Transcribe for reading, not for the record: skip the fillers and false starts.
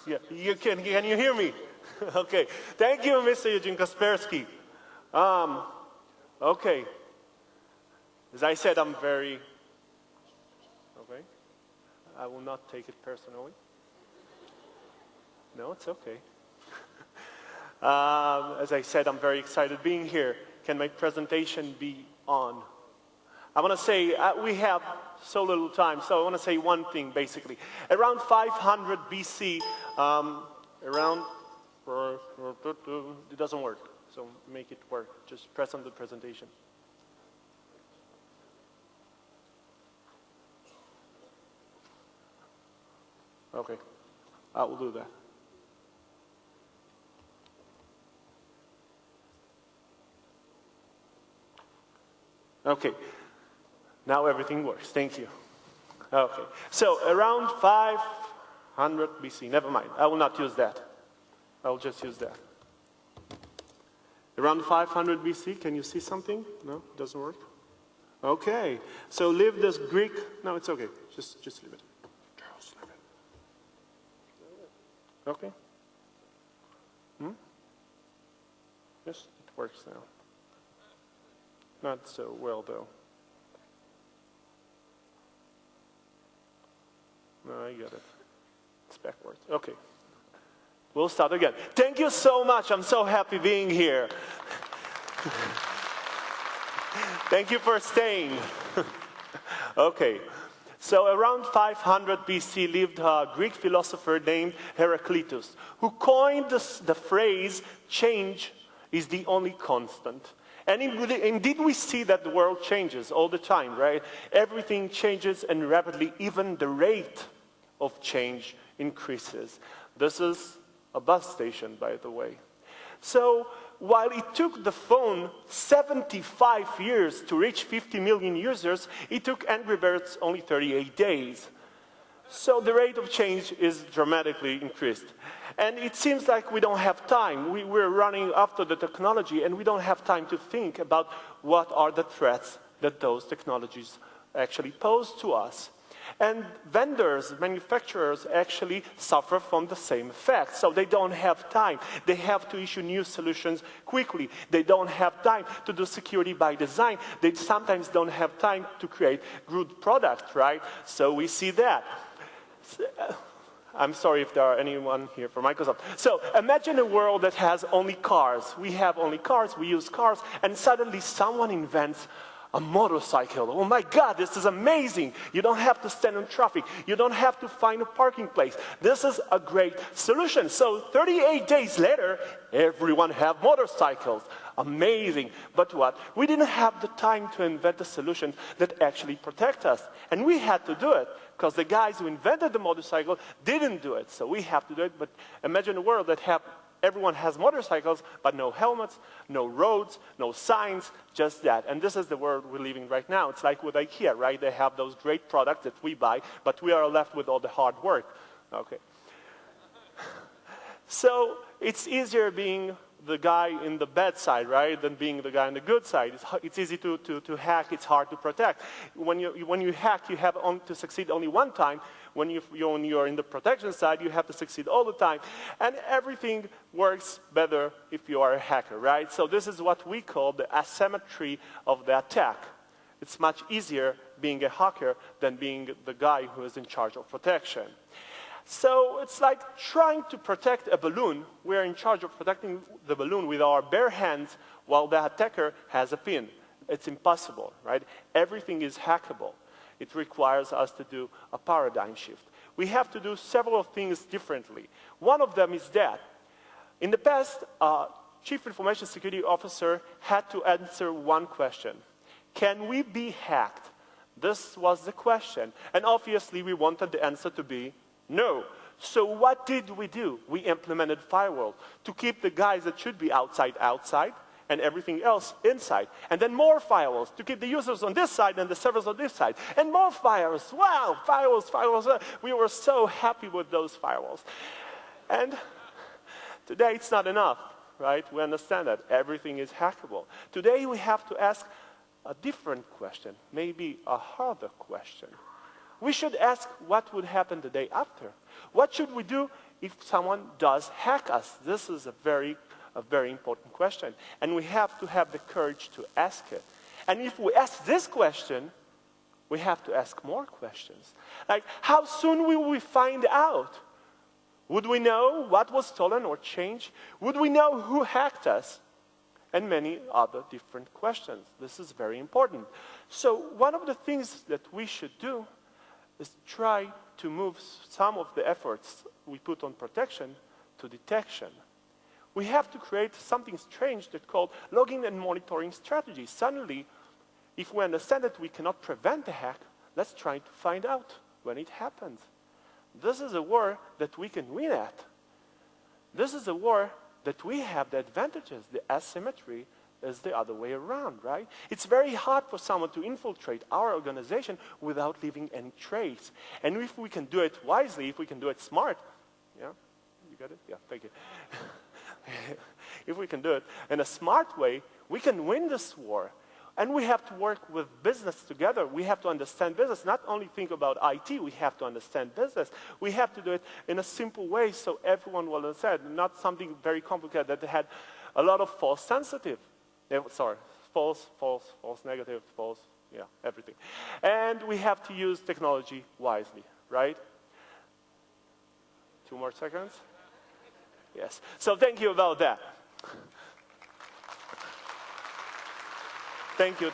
Yeah, can you hear me? Okay. Thank you, Mr. Eugene Kaspersky. Okay. As I said, I'm very... Okay. I will not take it personally. No, it's okay. As I said, I'm very excited being here. Can my presentation be on? I want to say, we have so little time, so I want to say one thing, basically. Around 500 BC, it doesn't work, so make it work. Just press on the presentation. Okay, I will do that. Okay, now everything works, thank you. Okay, so around 500 BC, never mind, I will not use that. I will just use that. Around 500 BC, can you see something? No, it doesn't work? Okay, so lived this Greek, no, it's okay, just leave it. Just leave it. Okay. Yes, it works now. Not so well, though. No, I got it. It's backwards. Okay. We'll start again. Thank you so much. I'm so happy being here. Thank you for staying. Okay. So around 500 BC lived a Greek philosopher named Heraclitus, who coined the phrase, change is the only constant. And indeed we see that the world changes all the time, right? Everything changes and rapidly, even the rate of change increases. This is a bus station, by the way. So while it took the phone 75 years to reach 50 million users, it took Angry Birds only 38 days. So the rate of change is dramatically increased. And it seems like we don't have time. We're running after the technology and we don't have time to think about what are the threats that those technologies actually pose to us. And vendors, manufacturers actually suffer from the same effect. So they don't have time. They have to issue new solutions quickly. They don't have time to do security by design. They sometimes don't have time to create good products, right? So we see that. I'm sorry if there are anyone here from Microsoft. So imagine a world that has only cars. We have only cars, we use cars, and suddenly someone invents a motorcycle. Oh my God, this is amazing. You don't have to stand in traffic. You don't have to find a parking place. This is a great solution. So 38 days later, everyone have motorcycles. Amazing. But what? We didn't have the time to invent a solution that actually protect us. And we had to do it because the guys who invented the motorcycle didn't do it. So we have to do it. But imagine a world that everyone has motorcycles, but no helmets, no roads, no signs, just that. And this is the world we're living right now. It's like with IKEA, right? They have those great products that we buy, but we are left with all the hard work. Okay. So it's easier being the guy in the bad side, right, than being the guy on the good side. It's easy to hack, it's hard to protect. When you hack, you have to succeed only one time. When you're in the protection side, you have to succeed all the time. And everything works better if you are a hacker, right? So this is what we call the asymmetry of the attack. It's much easier being a hacker than being the guy who is in charge of protection. So it's like trying to protect a balloon. We're in charge of protecting the balloon with our bare hands while the attacker has a pin. It's impossible, right? Everything is hackable. It requires us to do a paradigm shift. We have to do several things differently. One of them is that in the past, Chief Information Security Officer had to answer one question. Can we be hacked? This was the question. And obviously, we wanted the answer to be no. So what did we do? We implemented firewall to keep the guys that should be outside, and everything else inside. And then more firewalls to keep the users on this side and the servers on this side. And more firewalls. Wow, firewalls. We were so happy with those firewalls. And today it's not enough, right? We understand that everything is hackable. Today we have to ask a different question, maybe a harder question. we should ask what would happen the day after. What should we do if someone does hack us? This is a very important question. And we have to have the courage to ask it. And if we ask this question, we have to ask more questions. Like, how soon will we find out? Would we know what was stolen or changed? Would we know who hacked us? And many other different questions. This is very important. So one of the things that we should do is try to move some of the efforts we put on protection to detection. We have to create something strange that's called logging and monitoring strategy. Suddenly, if we understand that we cannot prevent a hack, let's try to find out when it happens. This is a war that we can win at. This is a war that we have the advantages. The asymmetry is the other way around, right? It's very hard for someone to infiltrate our organization without leaving any trace. And if we can do it wisely, if we can do it smart, yeah, you got it? Yeah, thank you. If we can do it in a smart way, we can win this war. And we have to work with business together. We have to understand business, not only think about IT, we have to understand business. We have to do it in a simple way so everyone will understand, not something very complicated that had a lot of false sensitive. False, negative, false, yeah, everything. And we have to use technology wisely, right? 2 more seconds? Yes. So thank you about that. Thank you.